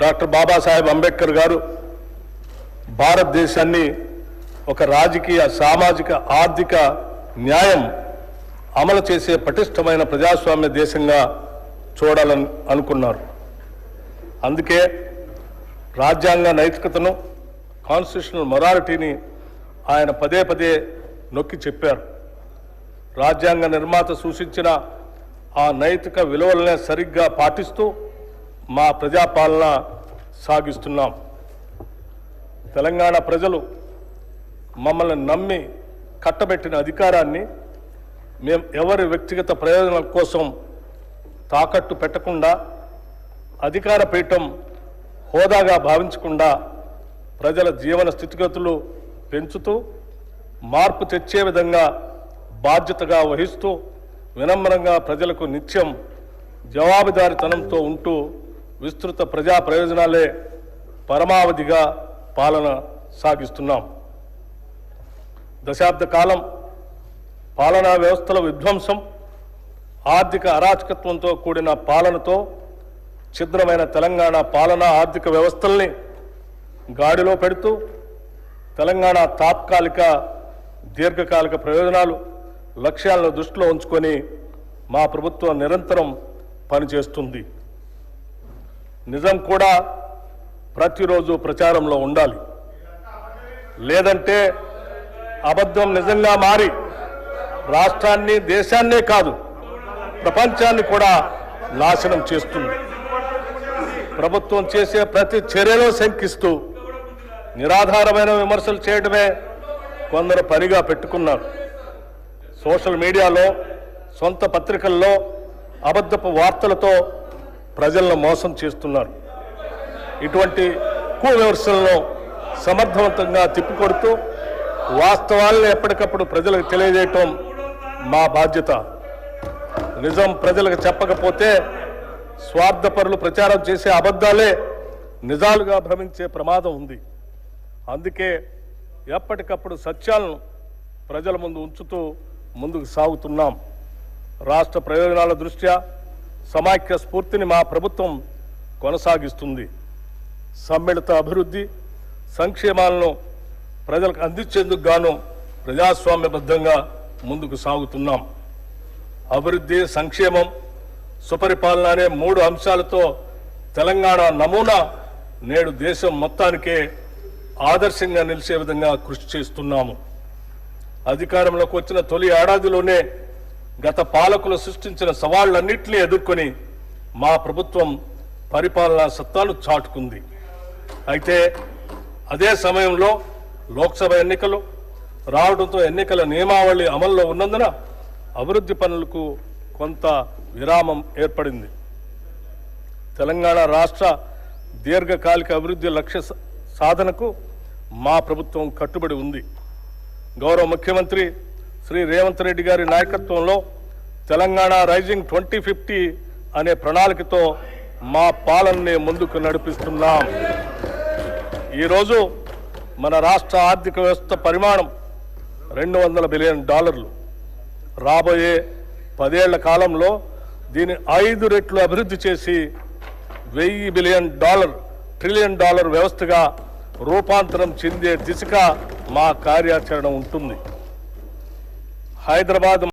Doctor Babasaheb Ambedkar గారు భారతదేశాన్ని ఒక రాజకీయ సామాజిక ఆర్థిక న్యాయం అమలు చేసే పటిష్టమైన ప్రజాస్వామ్య దేశంగా చూడాలని అనుకున్నారు. అందుకే రాజ్యాంగ నైతికతను కాన్స్టిట్యూషనల్ మొరాలిటీని ఆయన పదే పదే నొక్కి చెప్పారు. రాజ్యాంగ నిర్మాత సూచించిన ఆ నైతిక విలువలనే సరిగ్గా పాటిస్తూ మా ప్రజాపాలన సాగిస్తున్నాం. తెలంగాణ ప్రజలు మమ్మల్ని నమ్మి కట్టబెట్టిన అధికారాన్ని మేము ఎవరి వ్యక్తిగత ప్రయోజనాల కోసం తాకట్టు పెట్టకుండా, అధికార పీఠం హోదాగా భావించకుండా ప్రజల జీవన స్థితిగతులు పెంచుతూ మార్పు తెచ్చే విధంగా బాధ్యతగా వహిస్తూ వినమ్రంగా ప్రజలకు నిత్యం జవాబుదారీతనంతో ఉంటూ విస్తృత ప్రజా ప్రయోజనాలే పరమావధిగా పాలన సాగిస్తున్నాం. దశాబ్ద కాలం పాలనా వ్యవస్థల విధ్వంసం, ఆర్థిక అరాచకత్వంతో కూడిన పాలనతో ఛిద్రమైన తెలంగాణ పాలనా ఆర్థిక వ్యవస్థల్ని గాడిలో పెడుతూ తెలంగాణ తాత్కాలిక దీర్ఘకాలిక ప్రయోజనాలు లక్ష్యాలను దృష్టిలో ఉంచుకొని మా ప్రభుత్వం నిరంతరం పనిచేస్తుంది. నిజం కూడా ప్రతిరోజు ప్రచారంలో ఉండాలి. లేదంటే అబద్ధం నిజంగా మారి రాష్ట్రాన్ని, దేశాన్నే కాదు ప్రపంచాన్ని కూడా నాశనం చేస్తుంది. ప్రభుత్వం చేసే ప్రతి చర్యలో శంకిస్తూ నిరాధారమైన విమర్శలు చేయడమే కొందరు పనిగా పెట్టుకున్నారు. సోషల్ మీడియాలో, సొంత పత్రికల్లో అబద్ధపు వార్తలతో ప్రజలను మోసం చేస్తున్నారు. ఇటువంటి విమర్శలను సమర్థవంతంగా తిప్పికొడుతూ వాస్తవాలను ఎప్పటికప్పుడు ప్రజలకు తెలియజేయటం మా బాధ్యత. నిజం ప్రజలకు చెప్పకపోతే స్వార్థపరులు ప్రచారం చేసే అబద్ధాలే నిజాలుగా భ్రమించే ప్రమాదం ఉంది. అందుకే ఎప్పటికప్పుడు సత్యాలను ప్రజల ముందు ఉంచుతూ ముందుకు సాగుతున్నాం. రాష్ట్ర ప్రయోజనాల దృష్ట్యా సమాఖ్య స్ఫూర్తిని మా ప్రభుత్వం కొనసాగిస్తుంది. సమ్మిళిత అభివృద్ధి, సంక్షేమాలను ప్రజలకు అందించేందుకు గాను ప్రజాస్వామ్యబద్ధంగా ముందుకు సాగుతున్నాం. అభివృద్ధి, సంక్షేమం, సుపరిపాలన అనే 3 అంశాలతో తెలంగాణ నమూనా నేడు దేశం మొత్తానికే ఆదర్శంగా నిలిచే విధంగా కృషి చేస్తున్నాము. అధికారంలోకి వచ్చిన తొలి ఏడాదిలోనే గత పాలకులు సృష్టించిన సవాళ్లన్నింటినీ ఎదుర్కొని మా ప్రభుత్వం పరిపాలనా సత్తాను చాటుకుంది. అయితే అదే సమయంలో లోక్సభ ఎన్నికలు రావడంతో ఎన్నికల నియమావళి అమల్లో ఉన్నందున అభివృద్ధి పనులకు కొంత విరామం ఏర్పడింది. తెలంగాణ రాష్ట్ర దీర్ఘకాలిక అభివృద్ధి లక్ష్య సాధనకు మా ప్రభుత్వం కట్టుబడి ఉంది. గౌరవ ముఖ్యమంత్రి శ్రీ రేవంత్ రెడ్డి గారి నాయకత్వంలో తెలంగాణ రైజింగ్ 2050 అనే ప్రణాళికతో మా పాలనని ముందుకు నడిపిస్తున్నాం. ఈరోజు మన రాష్ట్ర ఆర్థిక వ్యవస్థ పరిమాణం $200 బిలియన్. రాబోయే 10 ఏళ్ల కాలంలో దీన్ని 5 రెట్లు అభివృద్ధి చేసి $1,000 ట్రిలియన్ వ్యవస్థగా రూపాంతరం చెందే దిశగా మా కార్యాచరణ ఉంటుంది. హైదరాబాద్